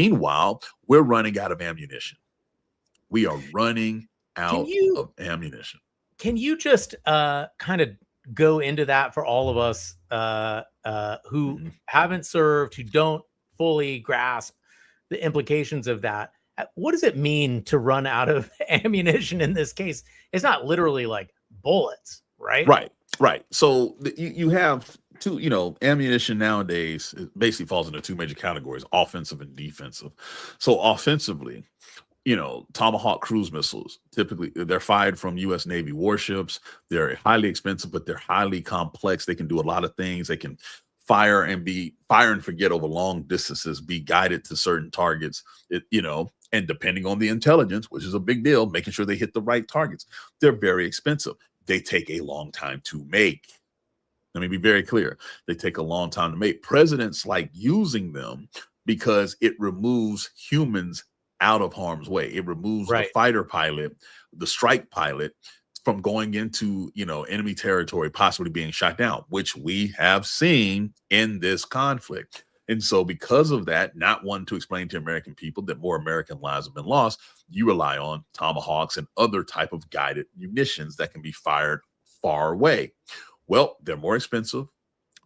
Meanwhile, we're running out of ammunition. We are running Can out you of ammunition. can you just kind of go into that for all of us who Mhm. haven't served, who don't fully grasp the implications of that? What does it mean to run out of ammunition in this case? It's not literally like bullets, right? Right. So you have two, ammunition nowadays it basically falls into two major categories, offensive and defensive. So offensively, Tomahawk cruise missiles, typically they're fired from U.S. Navy warships. They're highly expensive, but they're highly complex. They can do a lot of things. They can fire and forget over long distances, be guided to certain targets, and depending on the intelligence, which is a big deal, making sure they hit the right targets. They're very expensive. They take a long time to make. Let me be very clear. They take a long time to make. Presidents like using them because it removes humans out of harm's way. It removes the fighter pilot, the strike pilot from going into, enemy territory, possibly being shot down, which we have seen in this conflict. And so because of that, not wanting to explain to American people that more American lives have been lost, you rely on Tomahawks and other type of guided munitions that can be fired far away. Well, they're more expensive.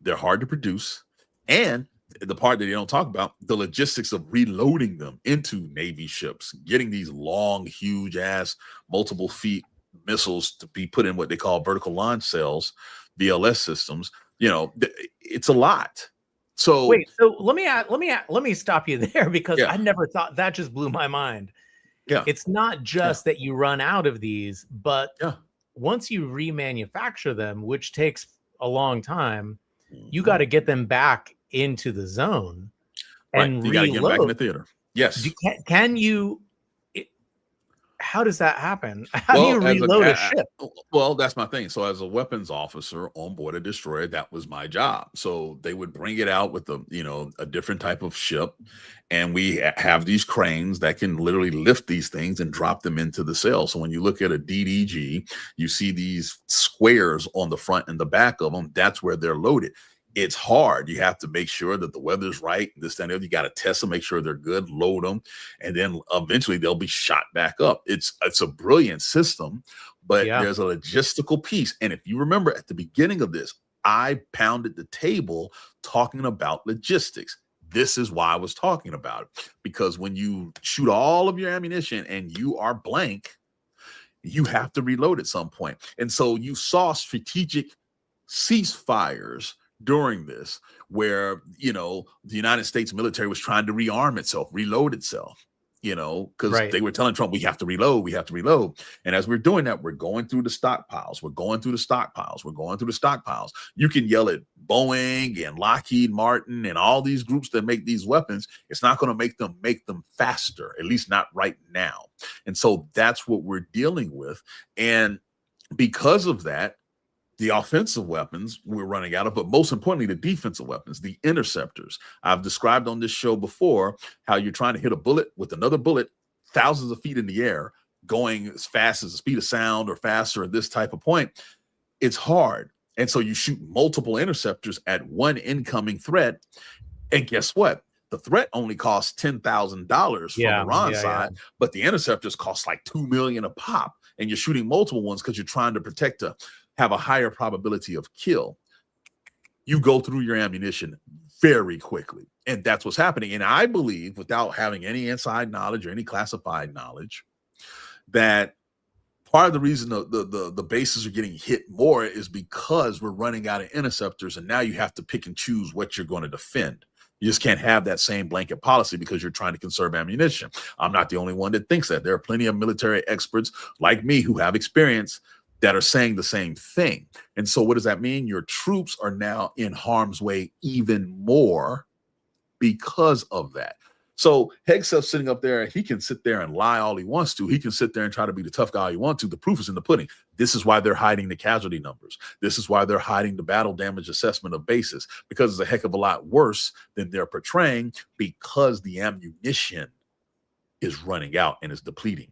They're hard to produce. And the part that they don't talk about, the logistics of reloading them into Navy ships, getting these long, huge ass, multiple feet missiles to be put in what they call vertical launch cells, VLS systems. It's a lot. So wait, so let me stop you there because yeah. I never thought that. Just blew my mind. Yeah. It's not just that you run out of these, but Yeah. once you remanufacture them, which takes a long time, you got to get them back into the zone and you got to get them back in the reload. theater. Yes. Can you? How does that happen? How do you reload a ship? Well, that's my thing. So as a weapons officer on board a destroyer, that was my job. So they would bring it out with a different type of ship. And we have these cranes that can literally lift these things and drop them into the cell. So when you look at a DDG, you see these squares on the front and the back of them. That's where they're loaded. It's hard. You have to make sure that the weather's right. This, that, and the other. You got to test them, make sure they're good, load them, and then eventually they'll be shot back up. It's a brilliant system, but there's a logistical piece. And if you remember at the beginning of this, I pounded the table talking about logistics. This is why I was talking about it, because when you shoot all of your ammunition and you are blank, you have to reload at some point. And so you saw strategic ceasefires during this, where the United States military was trying to rearm itself, reload itself, because they were telling Trump, we have to reload. And as we're doing that, we're going through the stockpiles. You can yell at Boeing and Lockheed Martin and all these groups that make these weapons. It's not going to make them faster, at least not right now. And so that's what we're dealing with. And because of that, the offensive weapons we're running out of, but most importantly, the defensive weapons, the interceptors. I've described on this show before how you're trying to hit a bullet with another bullet thousands of feet in the air, going as fast as the speed of sound or faster at this type of point. It's hard. And so you shoot multiple interceptors at one incoming threat. And guess what? The threat only costs $10,000 from Iran's side, but the interceptors cost like $2 million a pop. And you're shooting multiple ones because you're trying to have a higher probability of kill. You go through your ammunition very quickly. And that's what's happening. And I believe, without having any inside knowledge or any classified knowledge, that part of the reason the bases are getting hit more is because we're running out of interceptors. And now you have to pick and choose what you're going to defend. You just can't have that same blanket policy because you're trying to conserve ammunition. I'm not the only one that thinks that. There are plenty of military experts like me who have experience that are saying the same thing. And so what does that mean? Your troops are now in harm's way even more because of that. So Hegseth sitting up there, he can sit there and lie all he wants to. He can sit there and try to be the tough guy he wants to. The proof is in the pudding. This is why they're hiding the casualty numbers. This is why they're hiding the battle damage assessment of bases, because it's a heck of a lot worse than they're portraying, because the ammunition is running out and is depleting.